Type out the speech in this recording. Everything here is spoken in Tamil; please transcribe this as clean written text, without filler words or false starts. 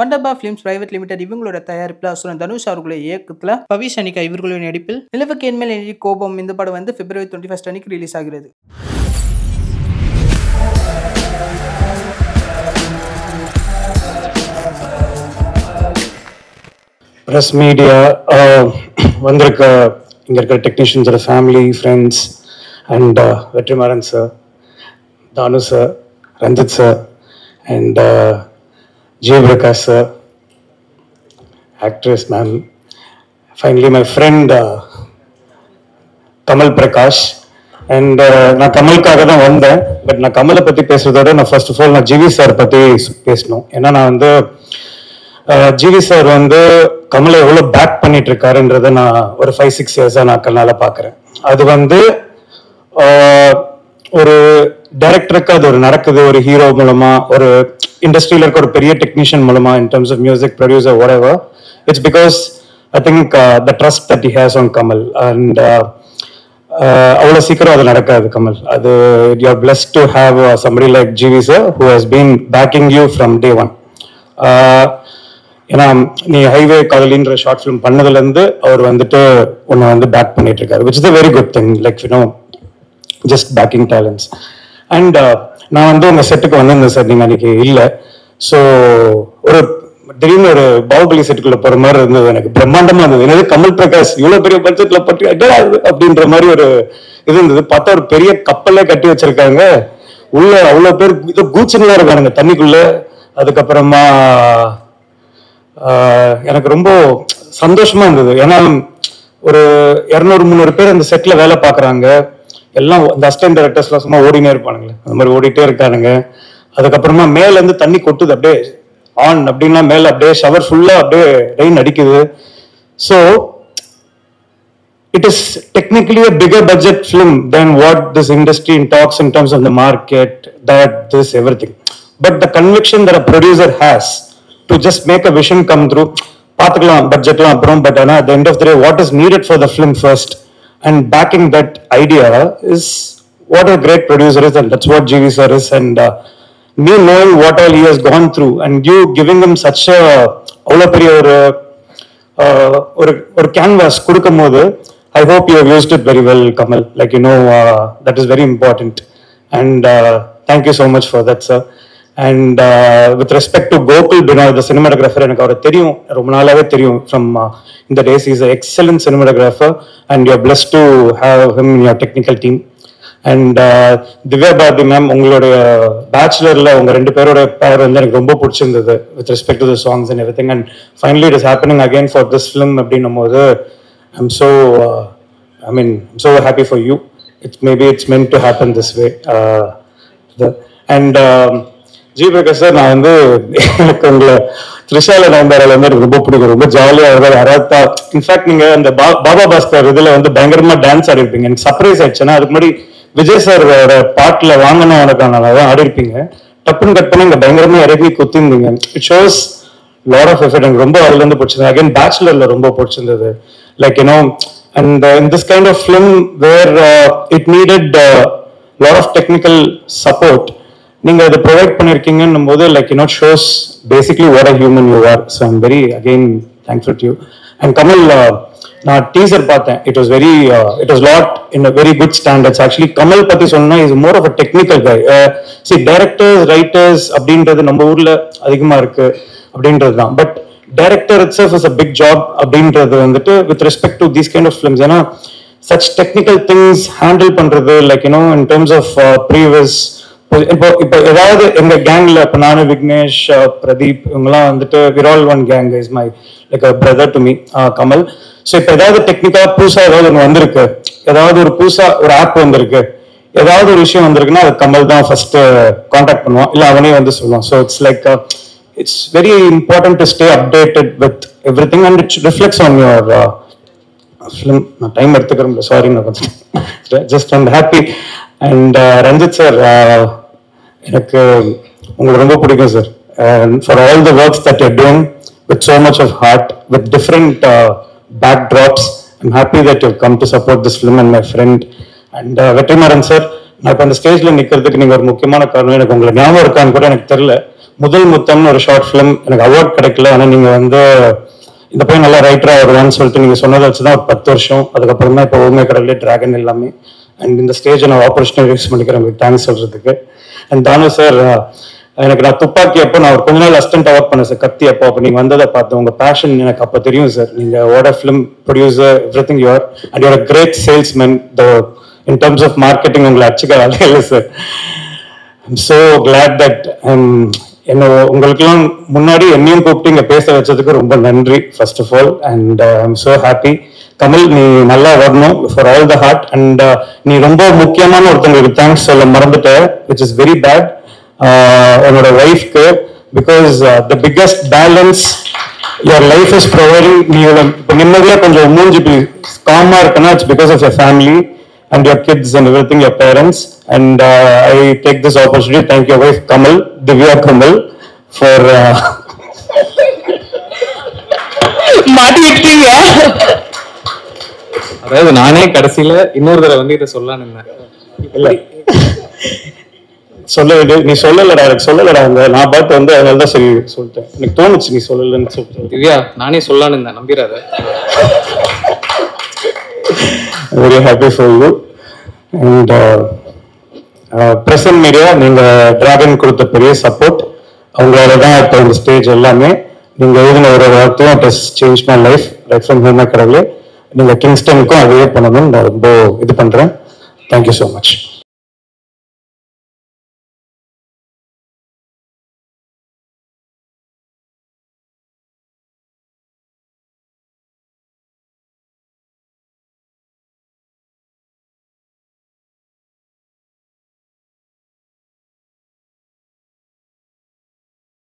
வண்டர்பா ஃபிலிம்ஸ் பிரைவேட் லிமிடெட் இவங்களோட தயாரிப்பில் அசுரன் தனுஷ் அவர்களுடைய இயக்கத்தில் பவிஷ் அனிகா இவர்களுடைய நடிப்பில் நிலவுக்கு என்மேல் எனி கோபம் இந்த படம் வந்து February 21 அன்னைக்கு ரிலீஸ் ஆகிறது. Press media, வந்திருக்க இங்கே இருக்கிற டெக்னீஷியன்ஸோட family friends and Vetrimaaran sir, Thanu sir, Ranjith sir and Jayaprakash sir, actress ma'am, finally my friend Kamal Prakash. And நான் கமலுக்காக தான் வந்தேன். பட் நான் கமலை பற்றி பேசுறதோட நான் ஃபர்ஸ்ட் ஆஃப் ஆல் நான் ஜிவி சார் பற்றி பேசணும். ஏன்னா நான் வந்து ஜிவி சார் வந்து கமலை எவ்வளோ பேக் பண்ணிட்டு இருக்காருன்றதை நான் ஒரு 5-6 இயர்ஸாக நான் கண்ணால் பார்க்குறேன். அது வந்து ஒரு டைரக்டருக்கு அது ஒரு நடக்குது, ஒரு ஹீரோ மூலமா, ஒரு இண்டஸ்ட்ரியில் இருக்க ஒரு பெரிய டெக்னீஷியன் மூலமா, in terms of music producer whatever, it's because I think the trust that he has on Kamal. And அவ்வளோ சீக்கிரம் அது நடக்காது கமல். அது you are blessed to have somebody like GV sir who has been backing you from day one. ஏன்னா நீ ஹைவே காதலின்ற ஷார்ட் ஃபிலிம் பண்ணதுலேருந்து அவர் வந்துட்டு உன்னை வந்து பேக் பண்ணிட்டு இருக்காரு, which is a very good thing, like you know, just backing talents. And நான் வந்து உங்கள் செட்டுக்கு வந்திருந்தேன் சார், நீங்கள் அன்னைக்கு இல்லை. ஸோ ஒரு திடீர்னு ஒரு பாகுபலி செட்டுக்குள்ள போகிற மாதிரி இருந்தது, எனக்கு பிரம்மாண்டமாக இருந்தது. என்னது கமல் பிரகாஷ் இவ்வளோ பெரிய பட்ஜெட்டில் பட்டு அப்படின்ற மாதிரி ஒரு இது இருந்தது. பார்த்தா ஒரு பெரிய கப்பலே கட்டி வச்சிருக்காங்க, உள்ள அவ்வளோ பேர் இது கூச்சங்களா இருக்கானுங்க தண்ணிக்குள்ள. அதுக்கப்புறமா எனக்கு ரொம்ப சந்தோஷமா இருந்தது. ஏன்னா ஒரு 200-300 பேர் அந்த செட்ல வேலை பார்க்குறாங்க. எல்லாம் இந்த அசிஸ்டன்ட் டைரக்டர்ஸ்லாம் சும்மா ஓடினே இருப்பானுங்களே, அந்த மாதிரி ஓடிட்டே இருக்கானுங்க. அதுக்கப்புறமா மேல இருந்து தண்ணி கொட்டுது, அப்படியே ஆன் அப்படின்னா மேல அப்படியே ஷவர் ஃபுல்லா அப்படியே ரெயின் அடிக்குது. So it is technically a bigger budget film than what this industry talks in terms of the market, that this everything. But the conviction that a producer has to just make a vision come through, paathukalam budget la aprom, but at the end of the day what is needed for the film first and backing that idea is what a great producer is, and that's what GV sir is. And me knowing what all he has gone through and you giving him such a avlo periya or canvas kudukumbodhu, I hope you have used it very well, Kamal. Like, you know, that is very important. And thank you so much for that, sir. And with respect to Gokul Binoy, the cinematographer, எனக்கு அவரை தெரியும், ரொம்ப நாளாவே தெரியும் from in the days. He is an excellent cinematographer and you are blessed to have him in your technical team. And Divya Bharathi ma'am, உங்களுடைய பேச்சுலர்ல உங்க 2 பேரோட பேர் வந்து எனக்கு ரொம்ப பிடிச்சிருந்தது with respect to the songs and everything. And finally it is happening again for this film அப்படின்னும் போது I'm so I'm so happy for you. Maybe it's meant to happen this way. And G Prakash sir, நான் வந்து எனக்கு உங்களை த்ரிஷால நம்பரால வந்து எனக்கு ரொம்ப பிடிக்கும், ரொம்ப ஜாலியாக அரத்தா. இன்ஃபேக்ட் நீங்க அந்த பாபா பாஸ்கர் இதுல வந்து பயங்கரமா டான்ஸ் ஆடி இருப்பீங்க. எனக்கு சர்ப்ரைஸ் ஆயிடுச்சுன்னா, அதுக்கு முன்னாடி விஜய் சாரோட பாட்டுல வாங்கணும் உனக்கான தான் ஆடி இருப்பீங்க. டப்புன்னு கட் பண்ணி இங்க பயங்கரமா இறங்கி குத்திருந்தீங்க. It shows lot of effort. எனக்கு ரொம்ப அதுல இருந்து பிடிச்சிருந்தது. அகைன் பேச்சுலர்ல ரொம்ப பிடிச்சிருந்தது. Like you know, and in this kind of film where it needed lot of technical support, நீங்க அதை ப்ரொவைட் பண்ணிருக்கீங்கன்னும் போது like you know shows basically what a human you are. So I'm very again thankful to you. And Kamal, நான் டீசர் பார்த்தேன். It was lot in a very good standards. Actually Kamal பத்தி சொன்னா is more of a technical guy. See directors, writers அப்படின்றது நம்ம ஊர்ல அதிகமா இருக்கு அப்படின்றது தான். But director itself is a big job அப்படின்றது வந்துட்டு with respect to these kind of films. ஏன்னா such technical things handle பண்றது, like you know, in terms of previous, இப்போ ஏதாவது எங்க கேங்ல இப்போ நானு, விக்னேஷ், பிரதீப், இவங்கெல்லாம் வந்துட்டு we're all one gang, is my like a brother to me, Kamal. So இப்போ ஏதாவது டெக்னிக்கா புதுசா ஏதாவது ஒன்று வந்திருக்கு, ஏதாவது ஒரு புதுசா ஒரு ஆப் வந்திருக்கு, ஏதாவது ஒரு விஷயம் வந்திருக்குன்னா அது கமல் தான் ஃபர்ஸ்ட் கான்டாக்ட் பண்ணுவான், இல்லை அவனே வந்து சொல்லுவான். So it's like it's very important to stay updated with everything and it reflects on your film. Na time eduthukuren, sorry na just I'm happy. And Ranjit sir, enakku ungalku romba pidikum sir, and for all the works that you're doing with so much of heart, with different backdrops. I'm happy that you've come to support this film and my friend. And Vetrimaran sir, நான் இப்போ அந்த ஸ்டேஜ்ல நிக்கிறதுக்கு நீங்க ஒரு முக்கியமான காரணம். எனக்கு உங்களை ஞாபகம் இருக்கான்னு கூட எனக்கு தெரியல. முதல் முத்தம்னு ஒரு ஷார்ட் ஃபிலிம் எனக்கு அவார்ட் கிடைக்கல. ஆனால் நீங்கள் வந்து இந்த பையன் நல்லா ரைட்டராக வருவான்னு சொல்லிட்டு நீங்கள் சொன்னதை வச்சு தான் ஒரு 10 வருஷம். அதுக்கப்புறம் தான் இப்போ ஊமை கடலே டிராகன் எல்லாமே. அண்ட் இந்த ஸ்டேஜை நான் ஆப்பர்ச்சுனிட்டி யூஸ் பண்ணிக்கிறேன் உங்களுக்கு தேங்க்ஸ் சொல்கிறதுக்கு. அண்ட் தானு சார், எனக்கு நான் துப்பாக்கி அப்போ நான் கொஞ்ச நாள் அசிஸ்டன்ட் ஒர்க் பண்ணேன் சார், கத்தி அப்போ நீங்கள் வந்ததை பார்த்தேன். உங்கள் பேஷன் எனக்கு அப்போ தெரியும் சார். நீங்கள் what film producer every thing you're and you're a great salesman. In terms of marketing உங்களை அடிச்சுக்க வேலை இல்லை sir. I'm so glad that என்ன உங்களுக்கெல்லாம் முன்னாடி என்னையும் கூப்பிட்டு இங்கே பேச வச்சதுக்கு ரொம்ப நன்றி first of all. And I'm so happy. Kamal, நீ நல்லா வரணும் for all the heart. And நீ ரொம்ப முக்கியமான ஒருத்தங்களுக்கு தேங்க்ஸ் சொல்ல மறந்துட்ட, விச் இஸ் வெரி பேட். என்னோட ஒய்ஃப்க்கு, because the biggest balance your life is providing. நீ இப்போ நிம்மதியாக கொஞ்சம் மூஞ்சி காமாக இருக்குன்னா it's because of your family and your kids and everything, your parents. And I take this opportunity to thank your wife Kamal, Divya Kamal, for மாட்டிக்கிட்டீங்க. அதாவது நானே கடைசியில இன்னொரு தடவை வந்து இதை சொல்லலான்னு இல்லை சொல்ல நீ சொல்லலடா, எனக்கு சொல்லலடா. நான் பார்த்து வந்து அதனால தான் சரி சொல்லிட்டேன். எனக்கு தோணுச்சு நீ சொல்லலன்னு சொல்லிட்டேன். திவ்யா, நானே சொல்லலான்னு இருந்தேன், நம்பிடாத. Very happy for you. And present media, நீங்கள் டிராகன் கொடுத்த பெரிய சப்போர்ட். அவங்களால தான் இப்போ இந்த ஸ்டேஜ் எல்லாமே. நீங்கள் எழுதின ஒரு வார்த்தையும் it has change my life right from ஊமை கடவுளே. நீங்கள் கிங்ஸ்டனுக்கும் அதே பண்ணணும்னு நான் ரொம்ப இது பண்ணுறேன். Thank you so much.